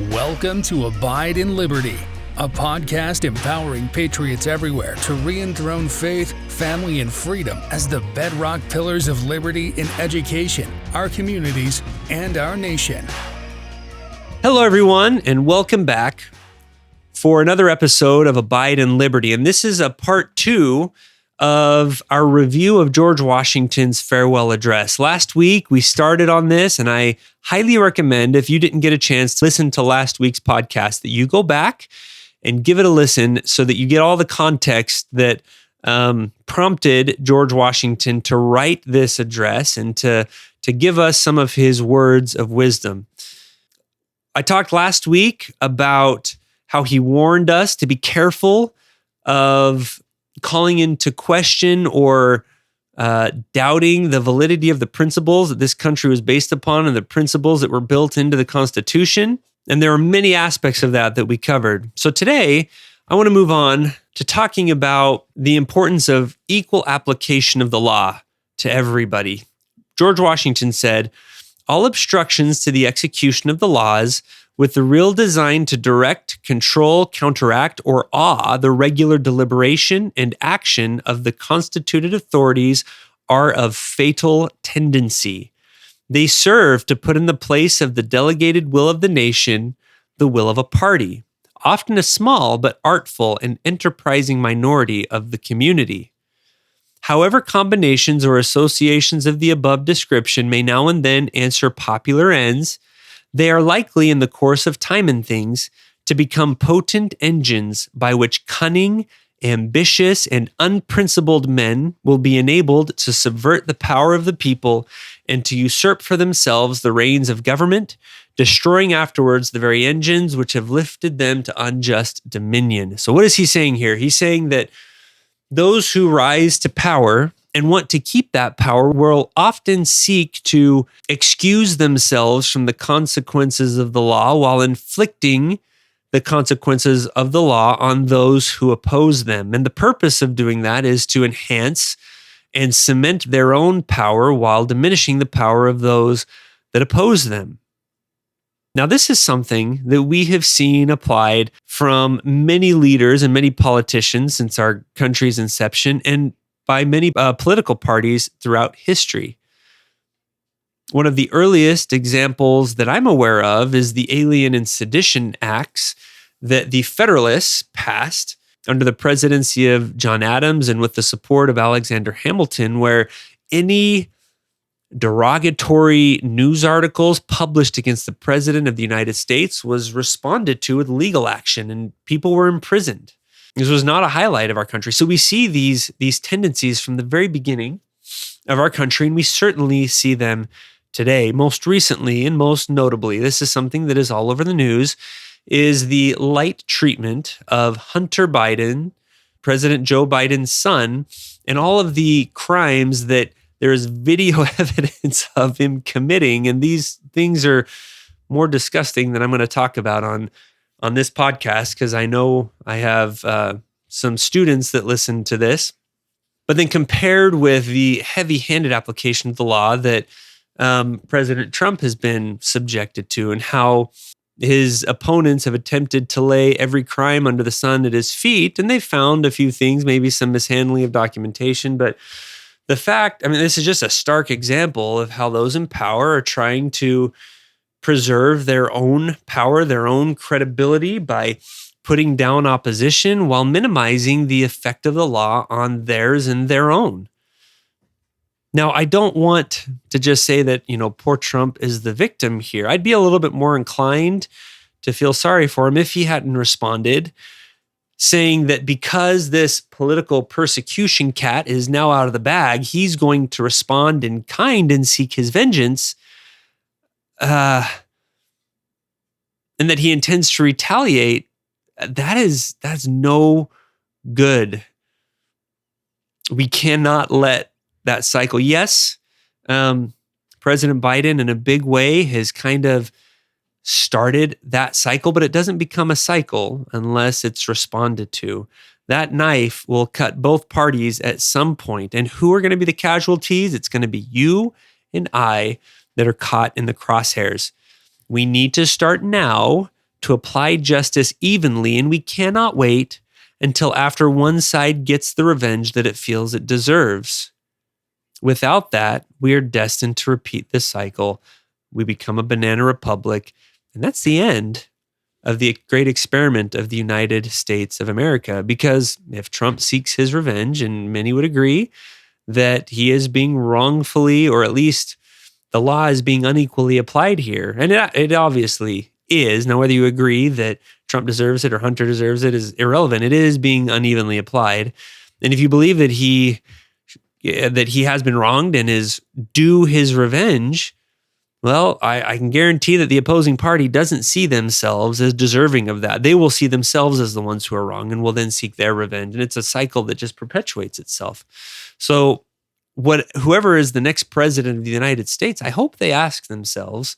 Welcome to Abide in Liberty, a podcast empowering patriots everywhere to re-enthrone faith, family, and freedom as the bedrock pillars of liberty in education, our communities, and our nation. Hello, everyone, and welcome back for another episode of Abide in Liberty. And this is a part 2 of our review of George Washington's farewell address. Last week, we started on this, and I highly recommend, if you didn't get a chance to listen to last week's podcast, that you go back and give it a listen so that you get all the context that prompted George Washington to write this address and to give us some of his words of wisdom. I talked last week about how he warned us to be careful of calling into question or doubting the validity of the principles that this country was based upon and the principles that were built into the Constitution. And there are many aspects of that we covered. So today, I want to move on to talking about the importance of equal application of the law to everybody. George Washington said, "All obstructions to the execution of the laws with the real design to direct, control, counteract, or awe the regular deliberation and action of the constituted authorities are of fatal tendency. They serve to put in the place of the delegated will of the nation the will of a party, often a small but artful and enterprising minority of the community. However, combinations or associations of the above description may now and then answer popular ends, they are likely in the course of time and things to become potent engines by which cunning, ambitious, and unprincipled men will be enabled to subvert the power of the people and to usurp for themselves the reins of government, destroying afterwards the very engines which have lifted them to unjust dominion." So what is he saying here? He's saying that those who rise to power and want to keep that power will often seek to excuse themselves from the consequences of the law while inflicting the consequences of the law on those who oppose them. And the purpose of doing that is to enhance and cement their own power while diminishing the power of those that oppose them. Now, this is something that we have seen applied from many leaders and many politicians since our country's inception, and by many political parties throughout history. One of the earliest examples that I'm aware of is the Alien and Sedition Acts that the Federalists passed under the presidency of John Adams and with the support of Alexander Hamilton, where any derogatory news articles published against the President of the United States was responded to with legal action, and people were imprisoned. This was not a highlight of our country. So we see these tendencies from the very beginning of our country, and we certainly see them today. Most recently and most notably, this is something that is all over the news, is the light treatment of Hunter Biden, President Joe Biden's son, and all of the crimes that there is video evidence of him committing. And these things are more disgusting than I'm going to talk about on this podcast, because I know I have some students that listen to this. But then compared with the heavy-handed application of the law that President Trump has been subjected to, and how his opponents have attempted to lay every crime under the sun at his feet, and they've found a few things, maybe some mishandling of documentation, but the fact, this is just a stark example of how those in power are trying to preserve their own power, their own credibility by putting down opposition while minimizing the effect of the law on theirs and their own. Now, I don't want to just say that, poor Trump is the victim here. I'd be a little bit more inclined to feel sorry for him if he hadn't responded, saying that because this political persecution cat is now out of the bag, he's going to respond in kind and seek his vengeance, and that he intends to retaliate. That's no good. We cannot let that cycle. Yes, President Biden in a big way has kind of started that cycle, but it doesn't become a cycle unless it's responded to. That knife will cut both parties at some point. And who are going to be the casualties? It's going to be you and I that are caught in the crosshairs. We need to start now to apply justice evenly, and we cannot wait until after one side gets the revenge that it feels it deserves. Without that, we are destined to repeat this cycle. We become a banana republic, and that's the end of the great experiment of the United States of America. Because if Trump seeks his revenge, and many would agree that he is being wrongfully, or at least the law is being unequally applied here, and it obviously is. Now, whether you agree that Trump deserves it or Hunter deserves it is irrelevant. It is being unevenly applied. And if you believe that he has been wronged and is due his revenge, well, I can guarantee that the opposing party doesn't see themselves as deserving of that. They will see themselves as the ones who are wrong and will then seek their revenge. And it's a cycle that just perpetuates itself. So whoever is the next president of the United States, I hope they ask themselves,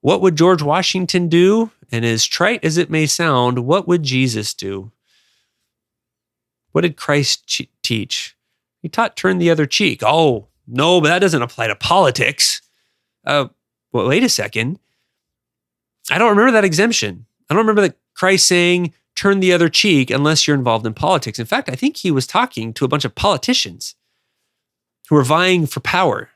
what would George Washington do? And as trite as it may sound, what would Jesus do? What did Christ teach? He taught turn the other cheek. Oh, no, but that doesn't apply to politics. Well, wait a second. I don't remember that exemption. I don't remember that Christ saying turn the other cheek unless you're involved in politics. In fact, I think he was talking to a bunch of politicians who were vying for power.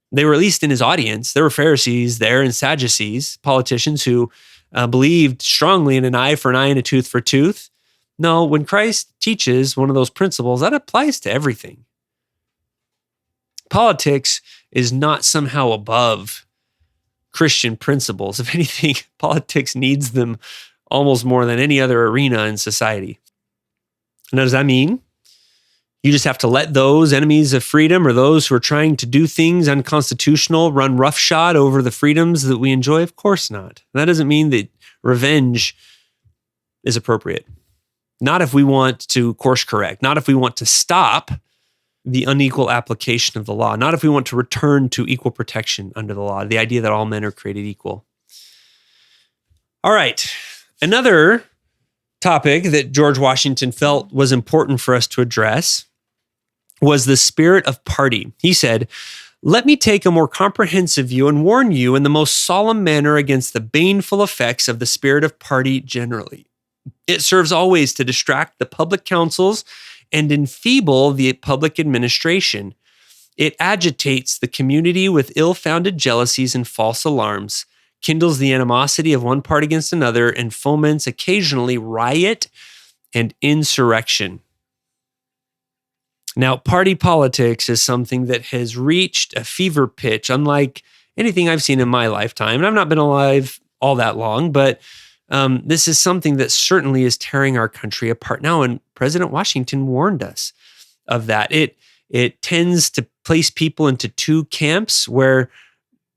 They were at least in his audience. There were Pharisees there and Sadducees, politicians who believed strongly in an eye for an eye and a tooth for a tooth. No, when Christ teaches one of those principles, that applies to everything. Politics is not somehow above Christian principles. If anything, politics needs them almost more than any other arena in society. Now, does that mean you just have to let those enemies of freedom or those who are trying to do things unconstitutional run roughshod over the freedoms that we enjoy? Of course not. That doesn't mean that revenge is appropriate. Not if we want to course correct, not if we want to stop the unequal application of the law, not if we want to return to equal protection under the law, the idea that all men are created equal. All right, another topic that George Washington felt was important for us to address was the spirit of party. He said, "Let me take a more comprehensive view and warn you in the most solemn manner against the baneful effects of the spirit of party generally. It serves always to distract the public councils and enfeeble the public administration. It agitates the community with ill-founded jealousies and false alarms, kindles the animosity of one part against another, and foments occasionally riot and insurrection." Now, party politics is something that has reached a fever pitch, unlike anything I've seen in my lifetime. And I've not been alive all that long, but this is something that certainly is tearing our country apart now. And President Washington warned us of that. It tends to place people into two camps where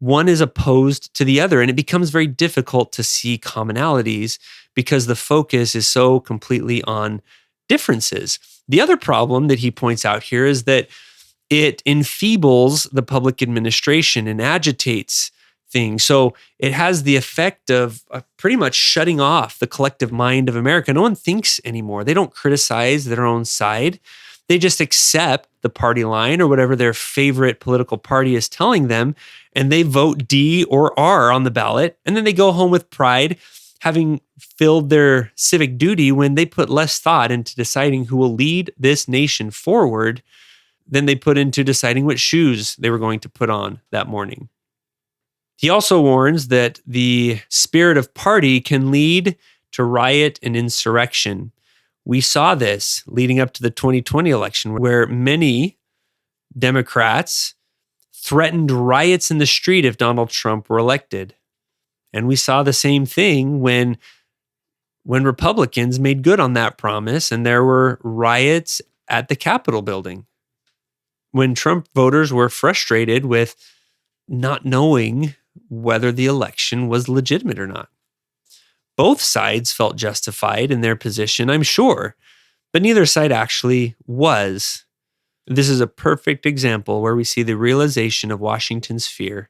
one is opposed to the other, and it becomes very difficult to see commonalities because the focus is so completely on differences. The other problem that he points out here is that it enfeebles the public administration and agitates things. So it has the effect of pretty much shutting off the collective mind of America. No one thinks anymore. They don't criticize their own side. They just accept the party line or whatever their favorite political party is telling them, and they vote D or R on the ballot, and then they go home with pride, having filled their civic duty when they put less thought into deciding who will lead this nation forward than they put into deciding what shoes they were going to put on that morning. He also warns that the spirit of party can lead to riot and insurrection. We saw this leading up to the 2020 election, where many Democrats threatened riots in the street if Donald Trump were elected. And we saw the same thing when Republicans made good on that promise and there were riots at the Capitol building. When Trump voters were frustrated with not knowing whether the election was legitimate or not. Both sides felt justified in their position, I'm sure, but neither side actually was. This is a perfect example where we see the realization of Washington's fear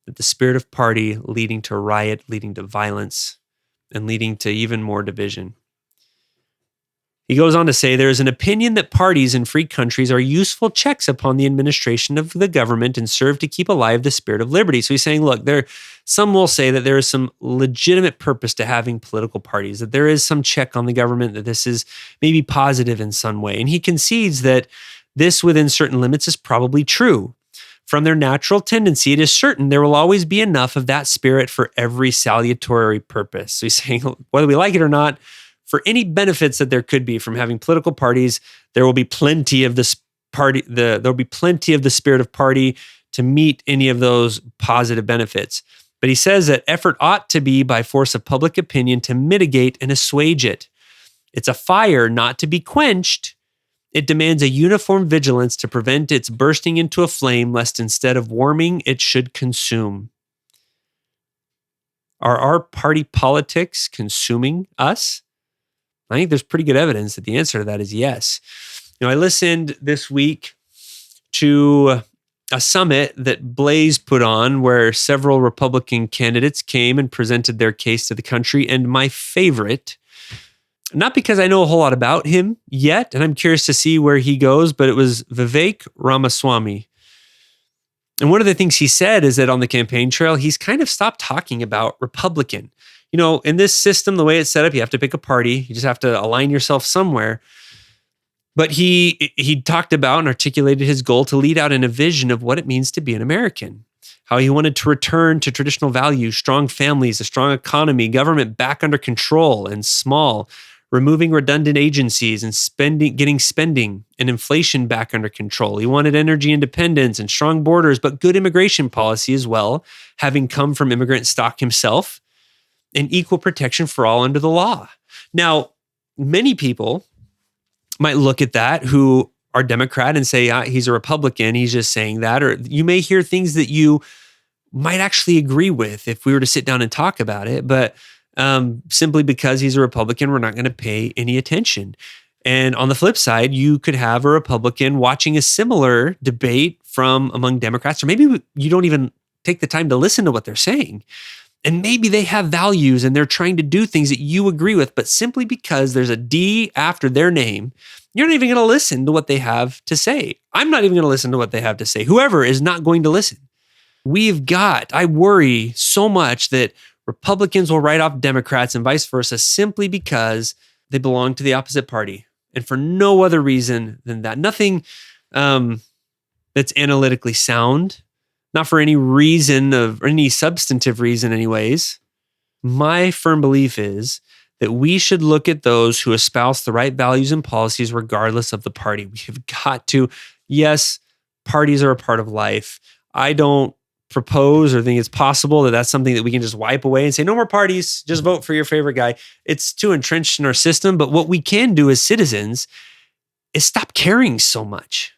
that the spirit of party leading to riot, leading to violence, and leading to even more division. He goes on to say, there is an opinion that parties in free countries are useful checks upon the administration of the government and serve to keep alive the spirit of liberty. So he's saying, look, some will say that there is some legitimate purpose to having political parties, that there is some check on the government, that this is maybe positive in some way. And he concedes that this within certain limits is probably true. From their natural tendency, it is certain there will always be enough of that spirit for every salutary purpose. So he's saying, whether we like it or not, for any benefits that there could be from having political parties, there will be plenty of this party. There'll be plenty of the spirit of party to meet any of those positive benefits. But he says that effort ought to be by force of public opinion to mitigate and assuage it. It's a fire not to be quenched. It demands a uniform vigilance to prevent its bursting into a flame, lest instead of warming, it should consume. Are our party politics consuming us? I think there's pretty good evidence that the answer to that is yes. I listened this week to a summit that Blaze put on where several Republican candidates came and presented their case to the country. And my favorite, not because I know a whole lot about him yet, and I'm curious to see where he goes, but it was Vivek Ramaswamy. And one of the things he said is that on the campaign trail, he's kind of stopped talking about Republican. In this system, the way it's set up, you have to pick a party. You just have to align yourself somewhere. But he talked about and articulated his goal to lead out in a vision of what it means to be an American, how he wanted to return to traditional values, strong families, a strong economy, government back under control and small, removing redundant agencies and getting spending and inflation back under control. He wanted energy independence and strong borders, but good immigration policy as well, having come from immigrant stock himself, and equal protection for all under the law. Now, many people might look at that who are Democrat and say, he's a Republican, he's just saying that. Or you may hear things that you might actually agree with if we were to sit down and talk about it. But simply because he's a Republican, we're not going to pay any attention. And on the flip side, you could have a Republican watching a similar debate from among Democrats, or maybe you don't even take the time to listen to what they're saying. And maybe they have values and they're trying to do things that you agree with, but simply because there's a D after their name, you're not even going to listen to what they have to say. I'm not even going to listen to what they have to say. Whoever is not going to listen. I worry so much that Republicans will write off Democrats and vice versa simply because they belong to the opposite party and for no other reason than that. Nothing that's analytically sound. Not for any reason or any substantive reason anyways. My firm belief is that we should look at those who espouse the right values and policies regardless of the party. We have got to, yes, parties are a part of life. I don't propose or think it's possible that that's something that we can just wipe away and say, no more parties, just vote for your favorite guy. It's too entrenched in our system. But what we can do as citizens is stop caring so much.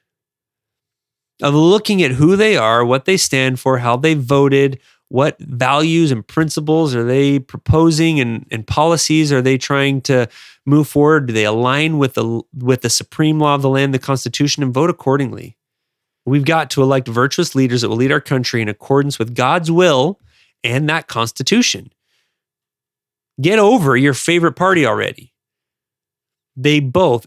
Of looking at who they are, what they stand for, how they voted, what values and principles are they proposing and policies are they trying to move forward? Do they align with the supreme law of the land, the Constitution, and vote accordingly? We've got to elect virtuous leaders that will lead our country in accordance with God's will and that Constitution. Get over your favorite party already.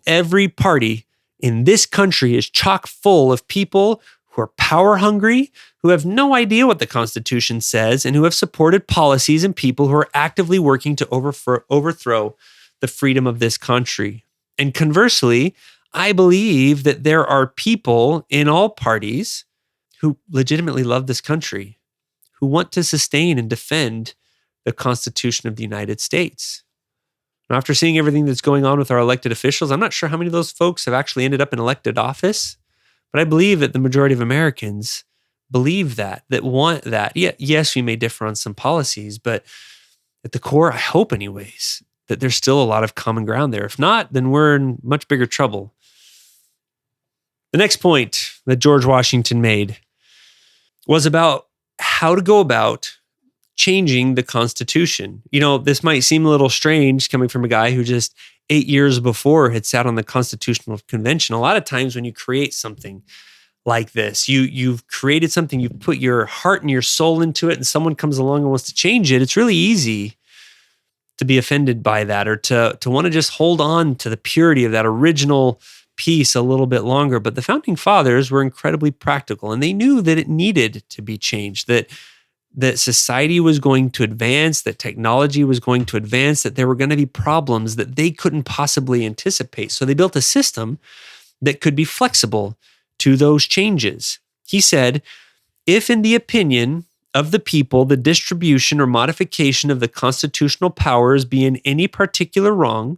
Every party in this country is chock full of people who are power hungry, who have no idea what the Constitution says, and who have supported policies and people who are actively working to overthrow the freedom of this country. And conversely, I believe that there are people in all parties who legitimately love this country, who want to sustain and defend the Constitution of the United States. Now, after seeing everything that's going on with our elected officials, I'm not sure how many of those folks have actually ended up in elected office, but I believe that the majority of Americans believe that want that. Yeah, yes, we may differ on some policies, but at the core, I hope anyways, that there's still a lot of common ground there. If not, then we're in much bigger trouble. The next point that George Washington made was about how to go about changing the Constitution. This might seem a little strange coming from a guy who just 8 years before had sat on the Constitutional Convention. A lot of times when you create something like this, you've created something, you've put your heart and your soul into it, and someone comes along and wants to change it, it's really easy to be offended by that or to want to just hold on to the purity of that original piece a little bit longer. But the founding fathers were incredibly practical, and they knew that it needed to be changed, that society was going to advance, that technology was going to advance, that there were going to be problems that they couldn't possibly anticipate. So they built a system that could be flexible to those changes. He said, if in the opinion of the people, the distribution or modification of the constitutional powers be in any particular wrong,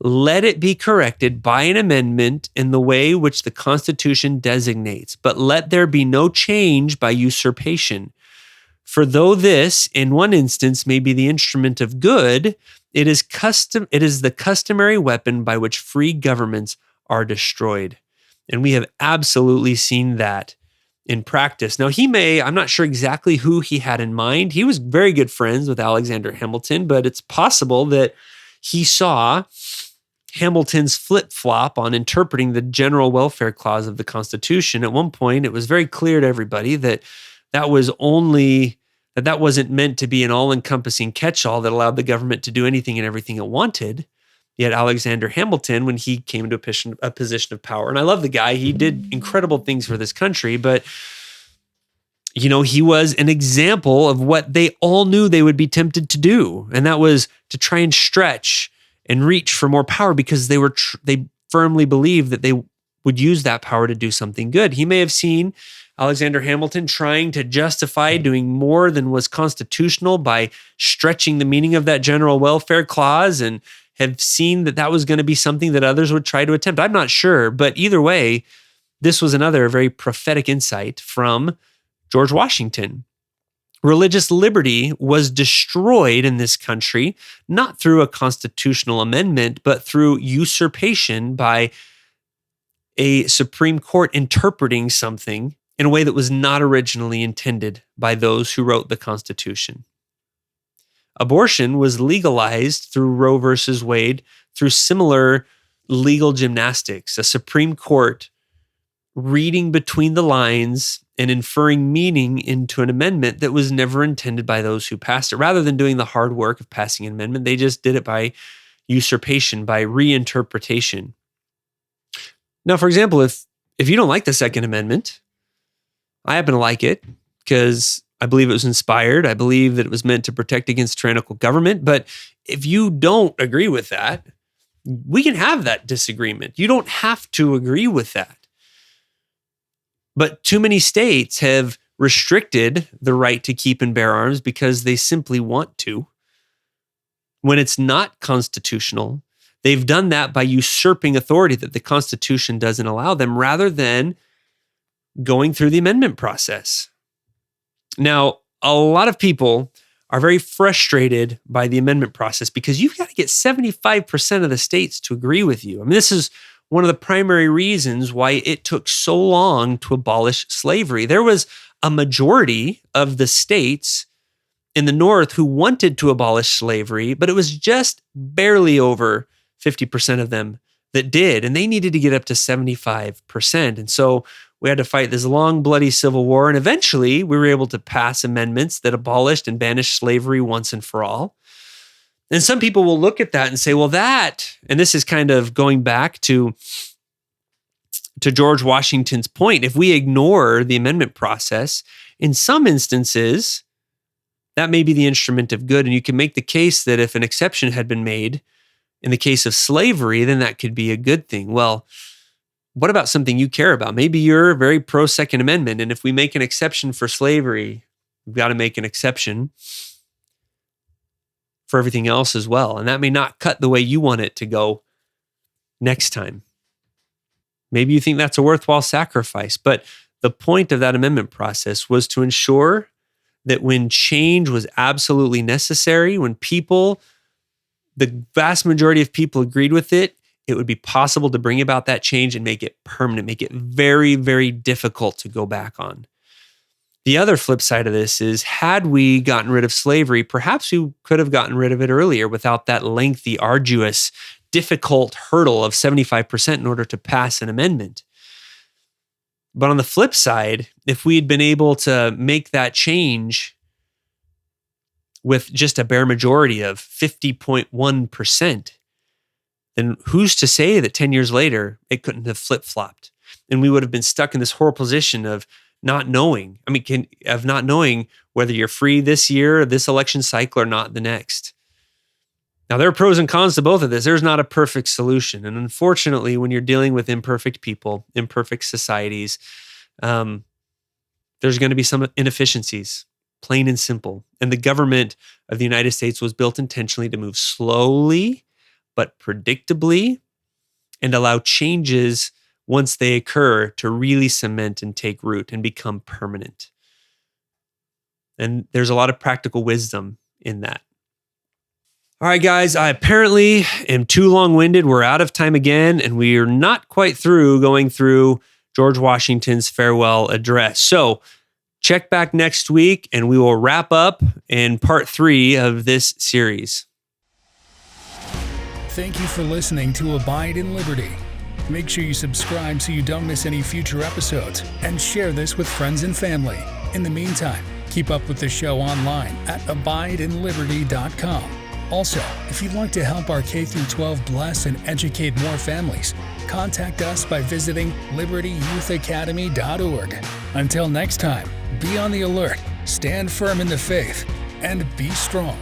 let it be corrected by an amendment in the way which the Constitution designates, but let there be no change by usurpation. For though this, in one instance, may be the instrument of good, it is the customary weapon by which free governments are destroyed. And we have absolutely seen that in practice. Now, I'm not sure exactly who he had in mind. He was very good friends with Alexander Hamilton, but it's possible that he saw Hamilton's flip-flop on interpreting the general welfare clause of the Constitution. At one point, it was very clear to everybody that that wasn't meant to be an all-encompassing catch-all that allowed the government to do anything and everything it wanted. Yet Alexander Hamilton, when he came to a position of power, and I love the guy, he did incredible things for this country, but he was an example of what they all knew they would be tempted to do, and that was to try and stretch and reach for more power because they firmly believed that they would use that power to do something good. He may have seen Alexander Hamilton trying to justify doing more than was constitutional by stretching the meaning of that general welfare clause, and have seen that that was going to be something that others would try to attempt. I'm not sure, but either way, this was another very prophetic insight from George Washington. Religious liberty was destroyed in this country, not through a constitutional amendment, but through usurpation by a Supreme Court interpreting something in a way that was not originally intended by those who wrote the Constitution. Abortion was legalized through Roe versus Wade through similar legal gymnastics, a Supreme Court reading between the lines and inferring meaning into an amendment that was never intended by those who passed it. Rather than doing the hard work of passing an amendment, they just did it by usurpation, by reinterpretation. Now, for example, if you don't like the Second Amendment, I happen to like it because I believe it was inspired. I believe that it was meant to protect against tyrannical government. But if you don't agree with that, we can have that disagreement. You don't have to agree with that. But too many states have restricted the right to keep and bear arms because they simply want to. When it's not constitutional, they've done that by usurping authority that the Constitution doesn't allow them, rather than going through the amendment process. Now, a lot of people are very frustrated by the amendment process because you've got to get 75% of the states to agree with you. I mean, this is one of the primary reasons why it took so long to abolish slavery. There was a majority of the states in the North who wanted to abolish slavery, but it was just barely over 50% of them that did, and they needed to get up to 75%. And so we had to fight this long, bloody civil war, and eventually we were able to pass amendments that abolished and banished slavery once and for all. And some people will look at that and say, well, that, and this is kind of going back to George Washington's point, if we ignore the amendment process, in some instances, that may be the instrument of good. And you can make the case that if an exception had been made in the case of slavery, then that could be a good thing. Well, what about something you care about? Maybe you're very pro Second Amendment, and if we make an exception for slavery, we've got to make an exception for everything else as well. And that may not cut the way you want it to go next time. Maybe you think that's a worthwhile sacrifice, but the point of that amendment process was to ensure that when change was absolutely necessary, when the vast majority of people agreed with it, it would be possible to bring about that change and make it permanent, make it very, very difficult to go back on. The other flip side of this is, had we gotten rid of slavery, perhaps we could have gotten rid of it earlier without that lengthy, arduous, difficult hurdle of 75% in order to pass an amendment. But on the flip side, if we had been able to make that change with just a bare majority of 50.1%, then who's to say that 10 years later it couldn't have flip-flopped? And we would have been stuck in this horrible position of not knowing. Of not knowing whether you're free this year, this election cycle, or not the next. Now, there are pros and cons to both of this. There's not a perfect solution. And unfortunately, when you're dealing with imperfect people, imperfect societies, there's going to be some inefficiencies, plain and simple. And the government of the United States was built intentionally to move slowly, but predictably, and allow changes once they occur to really cement and take root and become permanent. And there's a lot of practical wisdom in that. All right, guys, I apparently am too long-winded. We're out of time again, and we are not quite through going through George Washington's farewell address. So check back next week, and we will wrap up in part 3 of this series. Thank you for listening to Abide in Liberty. Make sure you subscribe so you don't miss any future episodes, and share this with friends and family. In the meantime, keep up with the show online at abideinliberty.com. Also, if you'd like to help our K-12 bless and educate more families, contact us by visiting libertyyouthacademy.org. Until next time, be on the alert, stand firm in the faith, and be strong.